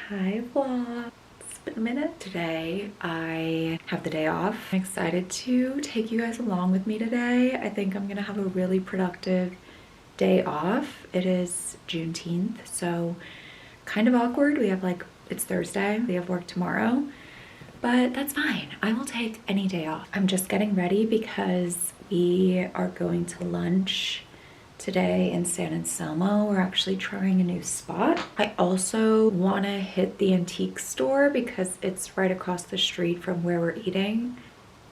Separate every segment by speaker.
Speaker 1: Hi vlog. It's been a minute. Today I have the day off. I'm excited to take you guys along with me today. I think I'm gonna have a really productive day off. It is Juneteenth, so kind of awkward. It's Thursday. We have work tomorrow, but that's fine. I will take any day off. I'm just getting ready because we are going to lunch today in San Anselmo. We're actually trying a new spot. I also want to hit the antique store because it's right across the street from where we're eating,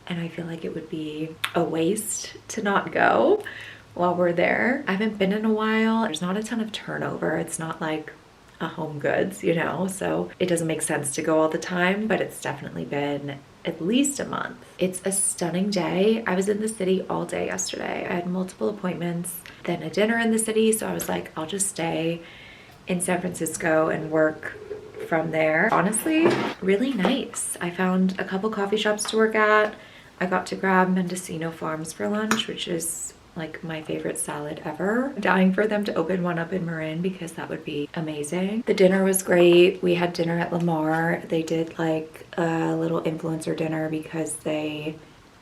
Speaker 1: and I feel like it would be a waste to not go while we're there. I haven't been in a while. There's not a ton of turnover. It's not like a Home Goods, you know, so it doesn't make sense to go all the time, but it's definitely been at least a month. It's a stunning day. I was in the city all day yesterday. I had multiple appointments, then a dinner in the city, so I was like, I'll just stay in San Francisco and work from there. Honestly, really nice. I found a couple coffee shops to work at. I got to grab Mendocino Farms for lunch, which is like my favorite salad ever. I'm dying for them to open one up in Marin because that would be amazing. The dinner was great. We had dinner at Lamar. They did like a little influencer dinner because they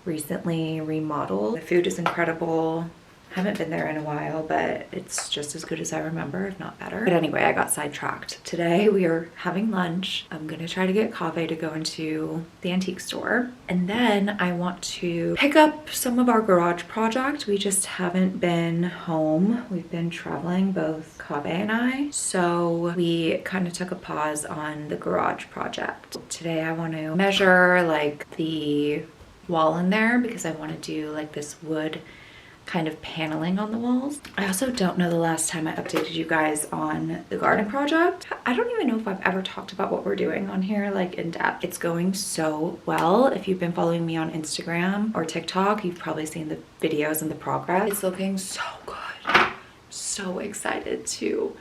Speaker 1: recently remodeled. The food is incredible. Haven't been there in a while, but it's just as good as I remember, if not better. But anyway, I got sidetracked. Today we are having lunch. I'm gonna try to get coffee to go into the antique store. And then I want to pick up some of our garage project. We just haven't been home. We've been traveling, both Kaveh and I. So we kind of took a pause on the garage project. Today I want to measure like the wall in there because I want to do like this wood kind of paneling on the walls. I also don't know the last time I updated you guys on the garden project. I don't even know if I've ever talked about what we're doing on here like in depth. It's going so well. If you've been following me on Instagram or TikTok, you've probably seen the videos and the progress. It's looking so good. So excited to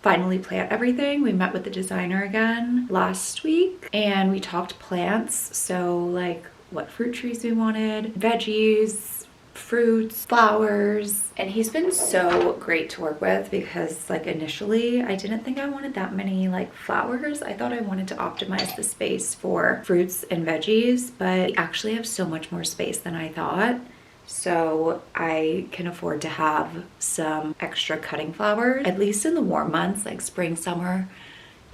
Speaker 1: finally plant everything. We met with the designer again last week and we talked plants. So like what fruit trees we wanted, veggies, fruits, flowers, and he's been so great to work with because like initially I didn't think I wanted that many like flowers. I thought I wanted to optimize the space for fruits and veggies, but we actually have so much more space than I thought. So I can afford to have some extra cutting flowers, at least in the warm months like spring, summer,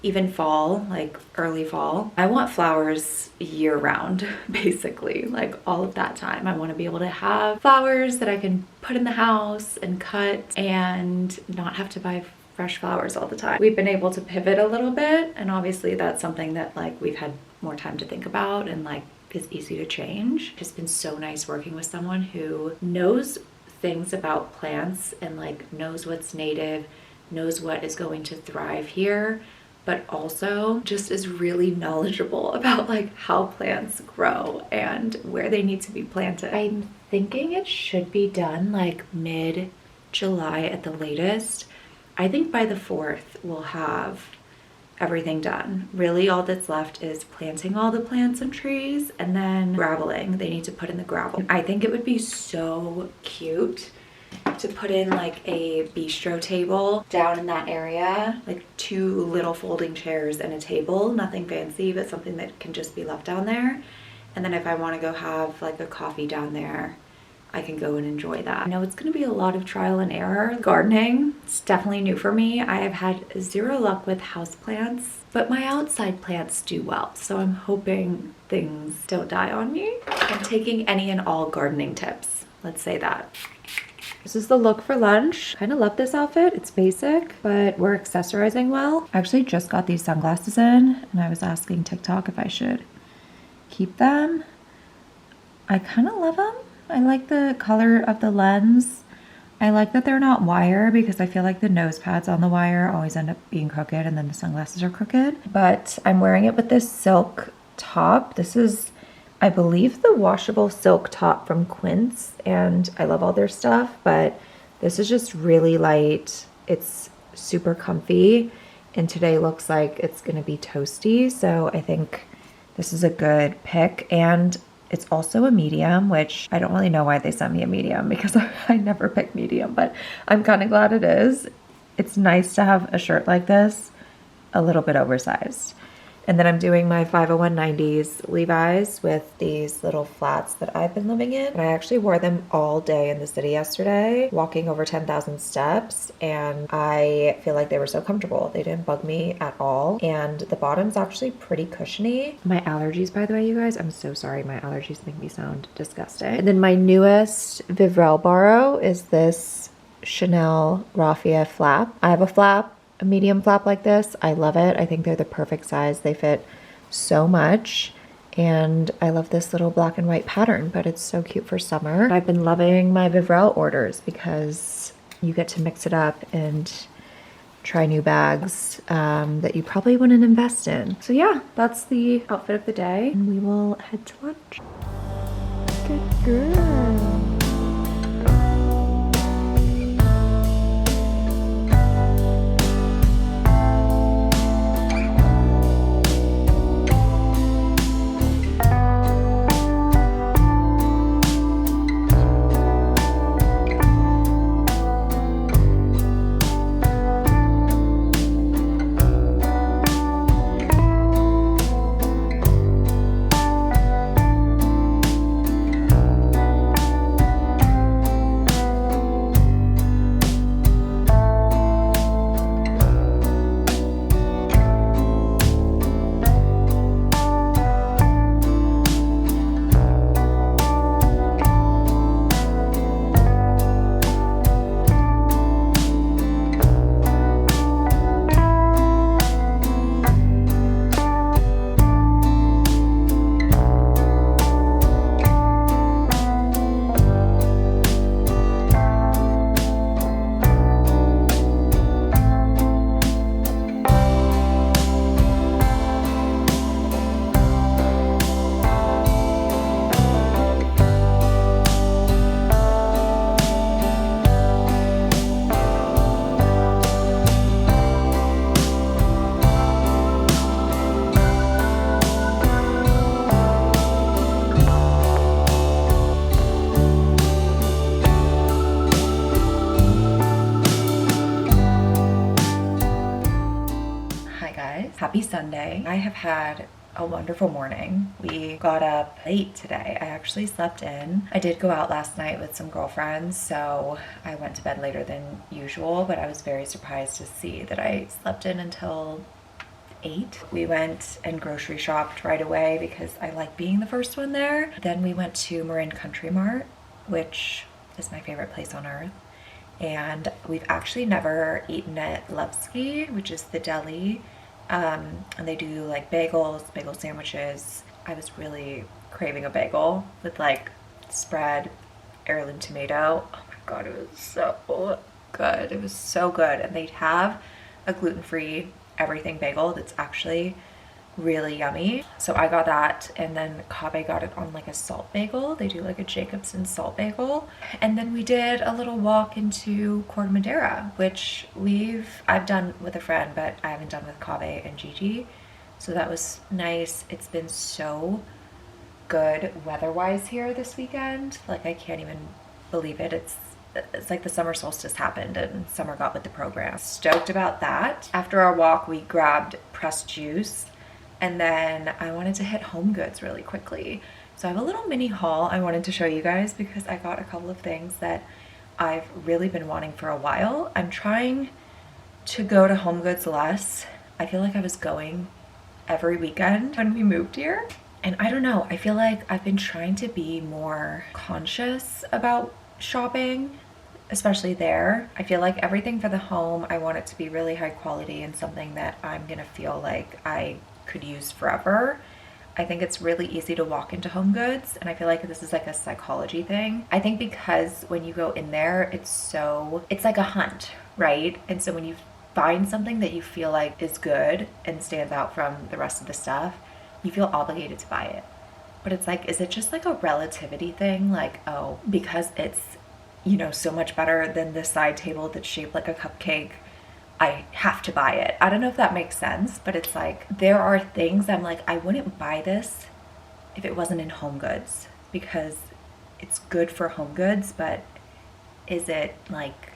Speaker 1: even fall, like early fall. I want flowers year round, basically, like all of that time. I want to be able to have flowers that I can put in the house and cut and not have to buy fresh flowers all the time. We've been able to pivot a little bit, and obviously that's something that like we've had more time to think about and like is easy to change. It's been so nice working with someone who knows things about plants and like knows what's native, knows what is going to thrive here, but also just is really knowledgeable about like how plants grow and where they need to be planted. I'm thinking it should be done like mid-July at the latest. I think by the 4th we'll have everything done. Really all that's left is planting all the plants and trees and then graveling. They need to put in the gravel. I think it would be so cute to put in like a bistro table down in that area, like 2 little folding chairs and a table, nothing fancy, but something that can just be left down there. And then if I want to go have like a coffee down there, I can go and enjoy that. I know it's going to be a lot of trial and error. Gardening, it's definitely new for me. I have had 0 luck with houseplants, but my outside plants do well. So I'm hoping things don't die on me. I'm taking any and all gardening tips. Let's say that. This is the look for lunch. Kind of love this outfit. It's basic, but we're accessorizing well. I actually just got these sunglasses in and I was asking TikTok if I should keep them. I kind of love them. I like the color of the lens. I like that they're not wire because I feel like the nose pads on the wire always end up being crooked and then the sunglasses are crooked. But I'm wearing it with this silk top. This is, I believe, the washable silk top from Quince, and I love all their stuff, but this is just really light. It's super comfy, and today looks like it's gonna be toasty, so I think this is a good pick. And it's also a medium, which I don't really know why they sent me a medium because I never pick medium, but I'm kind of glad it is. It's nice to have a shirt like this a little bit oversized. And then I'm doing my 50190s Levi's with these little flats that I've been living in. And I actually wore them all day in the city yesterday, walking over 10,000 steps. And I feel like they were so comfortable. They didn't bug me at all. And the bottom's actually pretty cushiony. My allergies, by the way, you guys, I'm so sorry. My allergies make me sound disgusting. And then my newest Vivrelle borrow is this Chanel raffia flap. I have a flap, a medium flap like this. I love it. I think they're the perfect size. They fit so much. And I love this little black and white pattern, but it's so cute for summer. I've been loving my Vivrelle orders because you get to mix it up and try new bags that you probably wouldn't invest in. So yeah, that's the outfit of the day. And we will head to lunch. Good girl. Happy Sunday. I have had a wonderful morning. We got up late today. I actually slept in. I did go out last night with some girlfriends, so I went to bed later than usual, but I was very surprised to see that I slept in until 8. We went and grocery shopped right away because I like being the first one there. Then we went to Marin Country Mart, which is my favorite place on earth. And we've actually never eaten at Levski, which is the deli. And they do like bagels, bagel sandwiches. I was really craving a bagel with like spread, heirloom tomato. Oh my god, it was so good. It was so good. And they have a gluten-free everything bagel that's actually really yummy. So I got that, and then Kaveh got it on like a salt bagel. They do like a Jacobson salt bagel. And then we did a little walk into Corte Madera, which I've done with a friend, but I haven't done with Kaveh and Gigi. So that was nice. It's been so good weather-wise here this weekend. Like I can't even believe it. It's like the summer solstice happened and summer got with the program. Stoked about that. After our walk, we grabbed pressed juice. And then I wanted to hit Home Goods really quickly. So I have a little mini haul I wanted to show you guys because I got a couple of things that I've really been wanting for a while. I'm trying to go to Home Goods less. I feel like I was going every weekend when we moved here. And I don't know, I feel like I've been trying to be more conscious about shopping, especially there. I feel like everything for the home, I want it to be really high quality and something that I'm gonna feel like I could use forever. I think it's really easy to walk into Home Goods, and I feel like this is like a psychology thing. I think because when you go in there, it's like a hunt, right? And so when you find something that you feel like is good and stands out from the rest of the stuff, you feel obligated to buy it. But it's like, is it just like a relativity thing? Like, oh, because it's, you know, so much better than this side table that's shaped like a cupcake, I have to buy it. I don't know if that makes sense, but it's like there are things I'm like, I wouldn't buy this if it wasn't in Home Goods because it's good for Home Goods, but is it like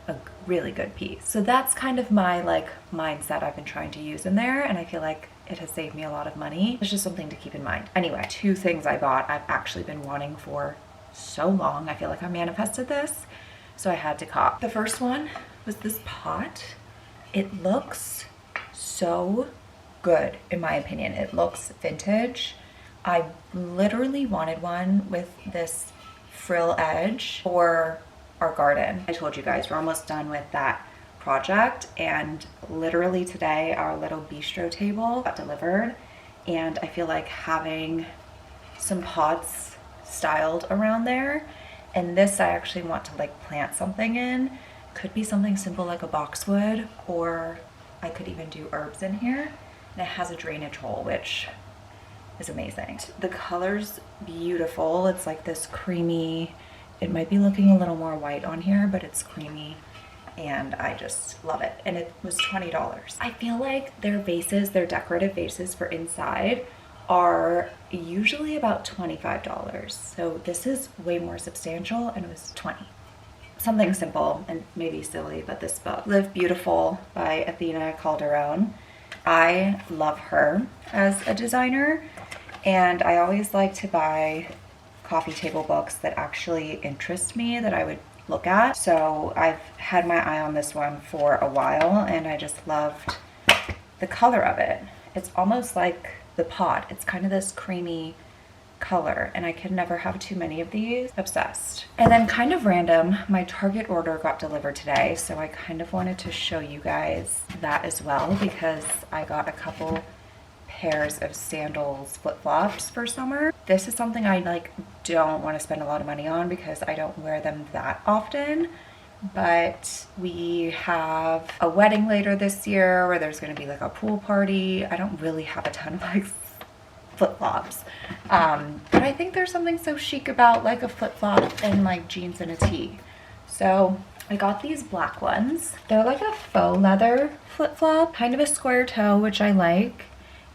Speaker 1: a really good piece. So that's kind of my like mindset I've been trying to use in there, and I feel like it has saved me a lot of money. It's just something to keep in mind. Anyway, 2 things I bought I've actually been wanting for so long. I feel like I manifested this, so I had to cop. The first one was this pot. It looks so good in my opinion. It looks vintage. I literally wanted one with this frill edge for our garden. I told you guys we're almost done with that project, and literally today our little bistro table got delivered, and I feel like having some pots styled around there, and this I actually want to like plant something in. Could be something simple like a boxwood, or I could even do herbs in here. And it has a drainage hole, which is amazing. The color's beautiful. It's like this creamy, it might be looking a little more white on here, but it's creamy, and I just love it. And it was $20. I feel like their vases, their decorative vases for inside, are usually about $25. So this is way more substantial, and it was $20. Something simple and maybe silly, but this book, Live Beautiful by Athena Calderon. I love her as a designer, and I always like to buy coffee table books that actually interest me, that I would look at. So I've had my eye on this one for a while, and I just loved the color of it. It's almost like the pot. It's kind of this creamy color, and I could never have too many of these. Obsessed. And then kind of random, my Target order got delivered today, so I kind of wanted to show you guys that as well, because I got a couple pairs of sandals, flip-flops for summer. This is something I like don't want to spend a lot of money on because I don't wear them that often, but we have a wedding later this year where there's going to be like a pool party. I don't really have a ton of like flip-flops, but I think there's something so chic about like a flip-flop and like jeans and a tee. So I got these black ones. They're like a faux leather flip-flop, kind of a square toe, which I like,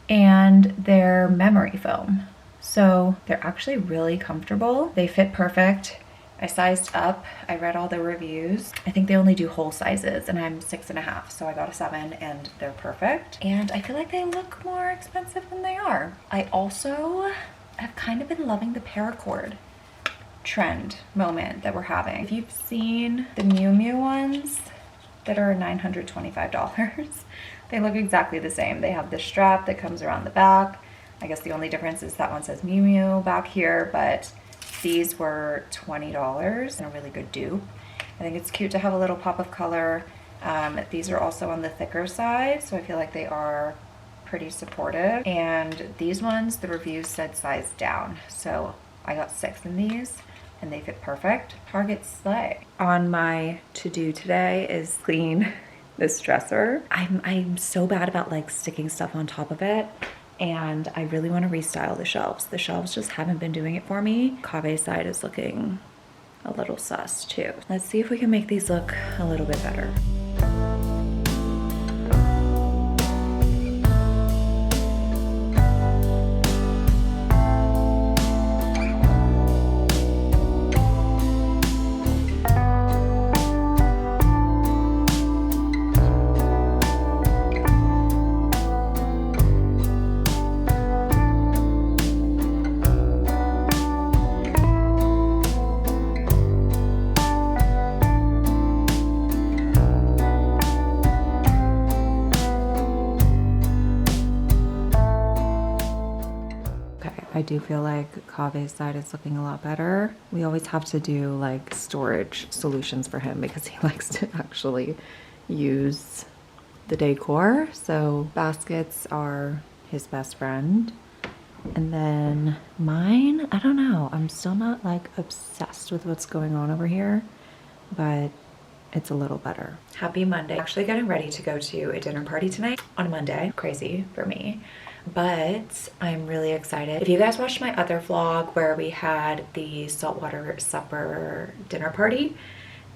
Speaker 1: and they're memory foam. So they're actually really comfortable. They fit perfect. I sized up, I read all the reviews. I think they only do whole sizes, and I'm 6.5, so I got a 7, and they're perfect. And I feel like they look more expensive than they are. I also have kind of been loving the paracord trend moment that we're having. If you've seen the Miu Miu ones that are $925, they look exactly the same. They have the strap that comes around the back. I guess the only difference is that one says Miu Miu back here, but these were $20 and a really good dupe. I think it's cute to have a little pop of color. These are also on the thicker side, so I feel like they are pretty supportive. And these ones, the reviews said size down, so I got 6 in these, and they fit perfect. Target slay. On my to-do today is clean this dresser. I'm so bad about like sticking stuff on top of it, and I really want to restyle the shelves. The shelves just haven't been doing it for me. Kave's side is looking a little sus too. Let's see if we can make these look a little bit better. I do feel like Kave's side is looking a lot better. We always have to do like storage solutions for him because he likes to actually use the decor. So baskets are his best friend. And then mine, I don't know. I'm still not like obsessed with what's going on over here, but it's a little better. Happy Monday. Actually getting ready to go to a dinner party tonight on a Monday. Crazy for me, but I'm really excited. If you guys watched my other vlog where we had the saltwater supper dinner party,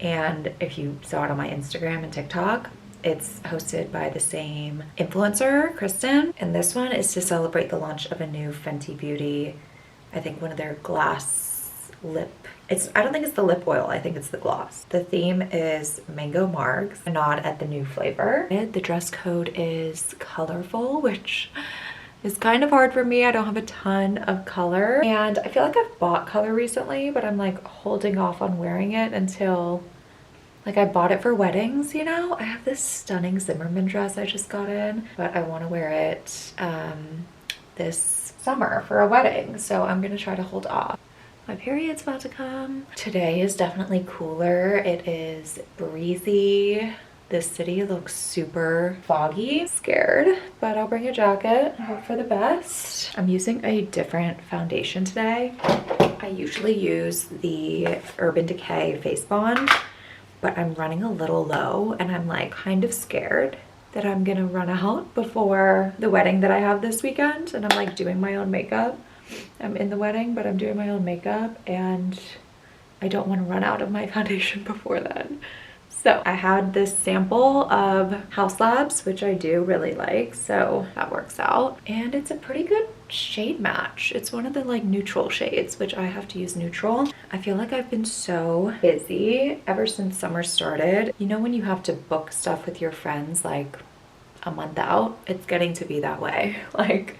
Speaker 1: and if you saw it on my Instagram and TikTok, it's hosted by the same influencer, Kristen, and this one is to celebrate the launch of a new Fenty Beauty, I think one of their glass lip. I don't think it's the lip oil, I think it's the gloss. The theme is Mango Margz, a nod at the new flavor. The dress code is colorful, which is kind of hard for me. I don't have a ton of color, and I feel like I've bought color recently, but I'm like holding off on wearing it until, like, I bought it for weddings, you know? I have this stunning Zimmermann dress I just got in, but I want to wear it this summer for a wedding, so I'm gonna try to hold off. My period's about to come. Today is definitely cooler. It is breezy. This city looks super foggy. Scared, but I'll bring a jacket. I hope for the best. I'm using a different foundation today. I usually use the Urban Decay Face Bond, but I'm running a little low and I'm like kind of scared that I'm gonna run out before the wedding that I have this weekend, and I'm like doing my own makeup. I'm in the wedding, but I'm doing my own makeup and I don't want to run out of my foundation before then. So I had this sample of House Labs, which I do really like, so that works out. And it's a pretty good shade match. It's one of the like neutral shades, which I have to use neutral. I feel like I've been so busy ever since summer started. You know when you have to book stuff with your friends like a month out? It's getting to be that way. Like,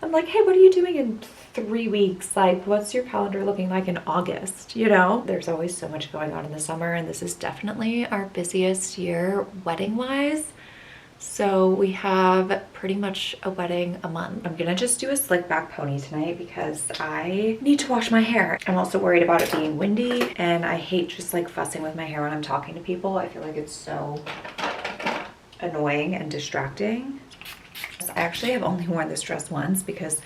Speaker 1: I'm like, hey, what are you doing in 3 weeks? Like, what's your calendar looking like in August? You know, there's always so much going on in the summer, and this is definitely our busiest year wedding wise. So we have pretty much a wedding a month. I'm gonna just do a slick back pony tonight because I need to wash my hair. I'm also worried about it being windy, and I hate just like fussing with my hair when I'm talking to people. I feel like it's so annoying and distracting. I actually have only worn this dress once because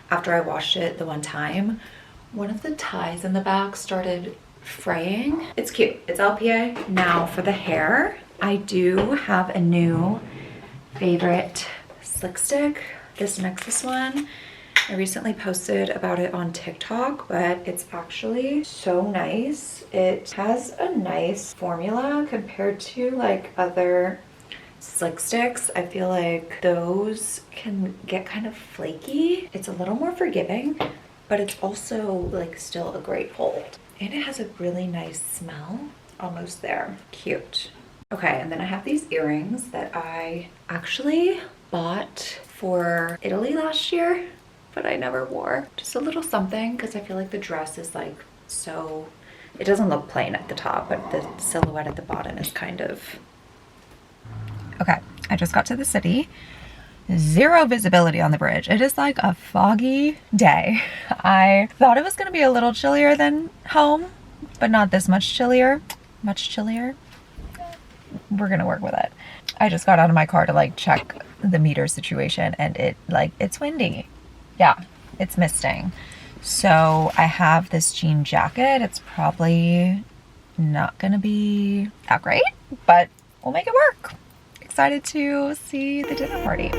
Speaker 1: after I washed it the one time, one of the ties in the back started fraying. It's cute. It's LPA. Now for the hair, I do have a new favorite slick stick, this Nexus one. I recently posted about it on TikTok, but it's actually so nice. It has a nice formula compared to like other slick sticks. I feel like those can get kind of flaky. It's a little more forgiving, but it's also like still a great hold. And it has a really nice smell. Almost there. Cute. Okay, and then I have these earrings that I actually bought for Italy last year, but I never wore. Just a little something because I feel like the dress is like so, it doesn't look plain at the top, but the silhouette at the bottom is kind of. Okay, I just got to the city. Zero visibility on the bridge. It is like a foggy day. I thought it was gonna be a little chillier than home, but not this much chillier. Much chillier. We're gonna work with it. I just got out of my car to like check the meter situation, and it's windy. Yeah, it's misting. So I have this jean jacket. It's probably not gonna be that great, but we'll make it work. Excited to see the dinner party.